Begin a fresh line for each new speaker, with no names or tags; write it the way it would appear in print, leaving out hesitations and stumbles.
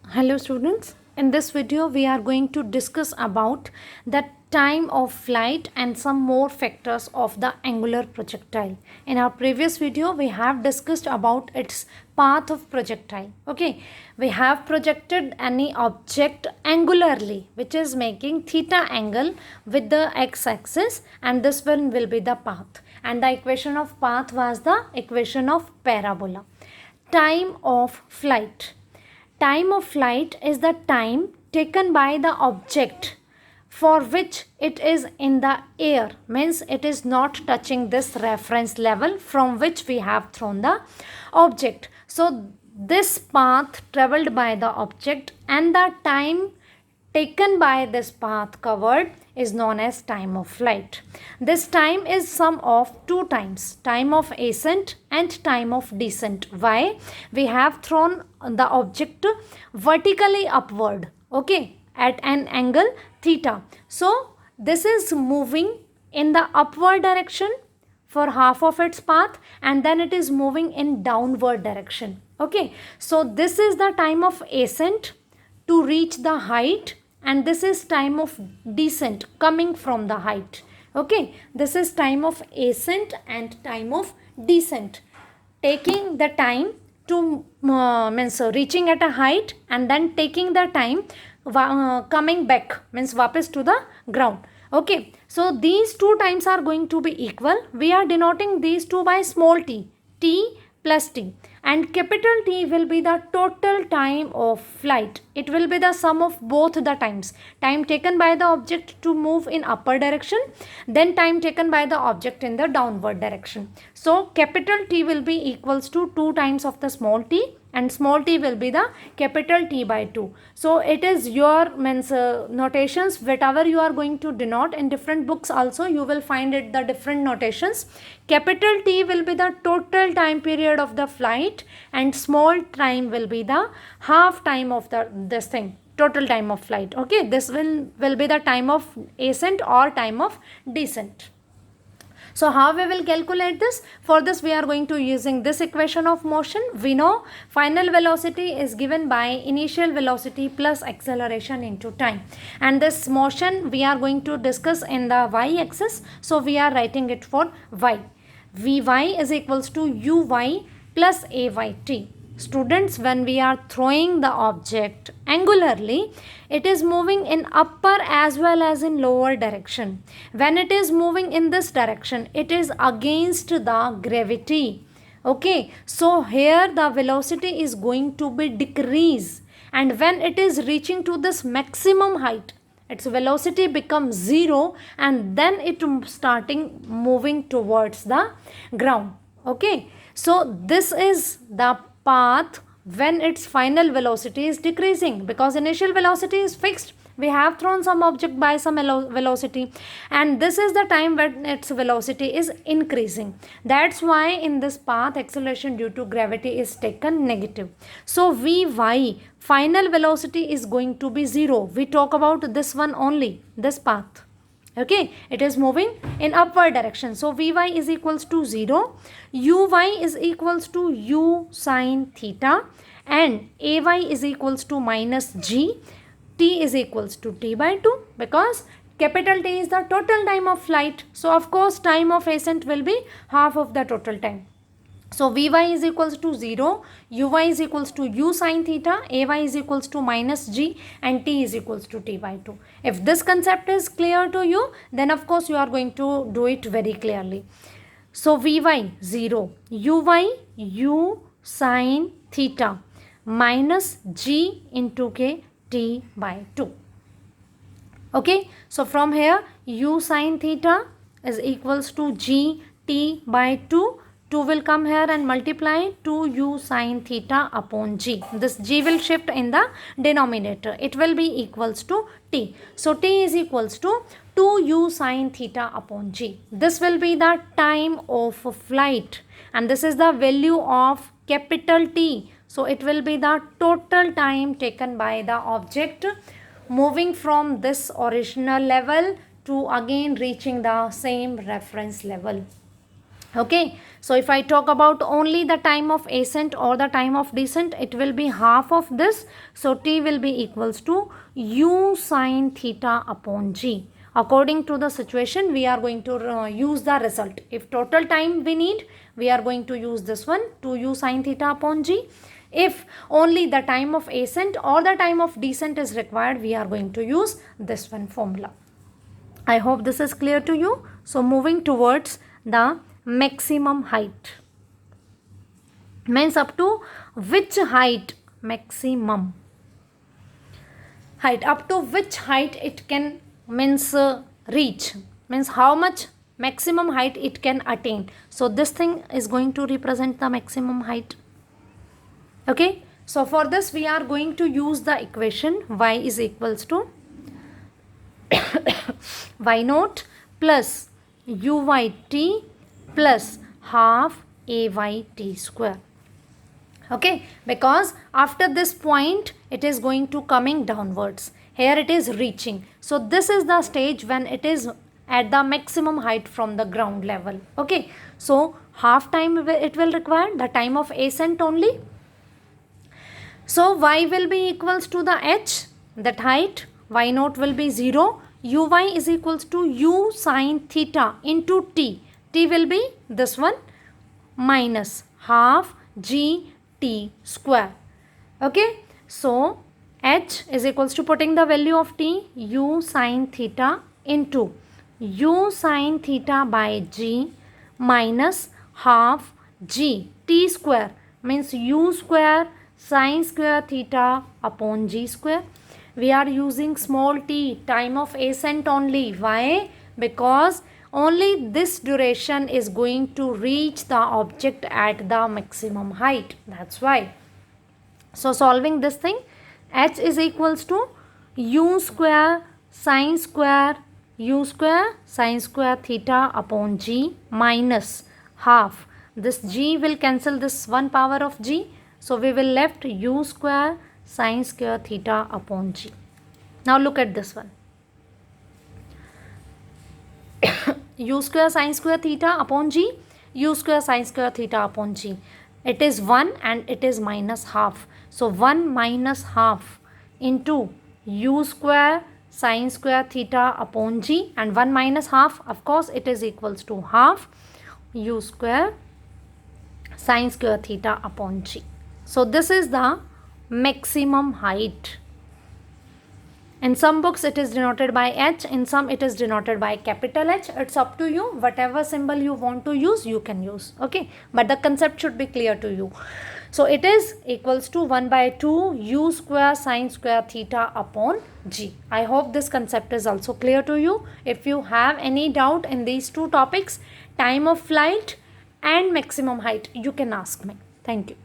Hello students, in this video we are going to discuss about the time of flight and some more factors of the angular projectile. In our previous video we have discussed about its path of projectile. Okay, we have projected any object angularly which is making theta angle with the x-axis, and this one will be the path, and the equation of path was the equation of parabola. Time of flight. Time of flight is the time taken by the object for which it is in the air, means it is not touching this reference level from which we have thrown the object. So this path traveled by the object and the time taken by this path covered is known as time of flight. This time is sum of two times, time of ascent and time of descent. Why? We have thrown the object vertically upward, okay, at an angle theta. So this is moving in the upward direction for half of its path, and then it is moving in downward direction. Okay, so this is the time of ascent to reach the height, and this is time of descent coming from the height. Okay, this is time of ascent and time of descent, taking the time to means reaching at a height and then taking the time coming back, means वापस to the ground. Okay, so these two times are going to be equal. We are denoting these two by small t plus t, and capital T will be the total time of flight. It will be the sum of both the times, time taken by the object to move in upper direction, then time taken by the object in the downward direction. So capital T will be equals to 2 times of the small t, and small t will be the capital T by 2. So it is your means notations, whatever you are going to denote in different books also you will find it the different notations. Capital T will be the total time period of the flight, and small time will be the half time of this thing, total time of flight. Okay, this will be the time of ascent or time of descent. So how we will calculate this? For this we are going to using this equation of motion. We know final velocity is given by initial velocity plus acceleration into time, and this motion we are going to discuss in the y-axis. So we are writing it for y. Vy is equals to uy plus ayt. Students, when we are throwing the object angularly, it is moving in upper as well as in lower direction. When it is moving in this direction, it is against the gravity. Okay, so here the velocity is going to be decrease, and when it is reaching to this maximum height, its velocity becomes 0, and then it starting moving towards the ground. Okay, so this is the path when its final velocity is decreasing, because initial velocity is fixed. We have thrown some object by some velocity, and this is the time when its velocity is increasing. That's why in this path acceleration due to gravity is taken negative. So Vy final velocity is going to be 0. We talk about this one only, this path. Okay, it is moving in upward direction. So Vy is equals to 0, Uy is equals to u sine theta, and Ay is equals to minus g. T is equals to t by 2, because capital T is the total time of flight. So of course time of ascent will be half of the total time. So Vy is equals to 0, Uy is equals to u sine theta, Ay is equals to minus g, and t is equals to t by 2. If this concept is clear to you, then of course you are going to do it very clearly. So Vy 0, Uy u sine theta minus g into k t by 2. Okay, so from here u sine theta is equals to g t by 2. 2 will come here and multiply 2u sine theta upon g. This g will shift in the denominator. It will be equals to t. So t is equals to 2u sine theta upon g. This will be the time of flight, and this is the value of capital T. So it will be the total time taken by the object moving from this original level to again reaching the same reference level. Okay, so if I talk about only the time of ascent or the time of descent, it will be half of this. So t will be equals to u sine theta upon g. According to the situation, we are going to use the result. If total time we need, we are going to use this one, 2u sine theta upon g. If only the time of ascent or the time of descent is required, we are going to use this one formula. I hope this is clear to you. So moving towards the maximum height. Means up to which height? Maximum height. Up to which height it can means reach. Means how much maximum height it can attain. So this thing is going to represent the maximum height. Okay. So for this we are going to use the equation y is equals to y naught plus uyt plus half ayt square. Okay, because after this point it is going to coming downwards. Here it is reaching. So this is the stage when it is at the maximum height from the ground level. Okay, so half time it will require, the time of ascent only. So y will be equals to the h, that height, y naught will be 0, uy is equals to u sine theta into t. T will be this one minus half gt square. Okay, so h is equals to, putting the value of t, u sine theta into u sine theta by g minus half g t square, means u square sine square theta upon g square. We are using small t, time of ascent only. Why? Because only this duration is going to reach the object at the maximum height. That's why. So solving this thing, h is equals to u square sine square theta upon g minus half. This g will cancel this one power of g. So we will left u square sine square theta upon g. Now look at this one. U square sine square theta upon g, u square sine square theta upon g. It is 1 and it is minus half. So 1 minus half into u square sine square theta upon g, and 1 minus half, of course it is equals to half u square sine square theta upon g. So this is the maximum height. In some books it is denoted by h, in some it is denoted by capital H. It's up to you. Whatever symbol you want to use, you can use. Okay, but the concept should be clear to you. So it is equals to 1 by 2 u square sine square theta upon g. I hope this concept is also clear to you. If you have any doubt in these two topics, time of flight and maximum height, you can ask me. Thank you.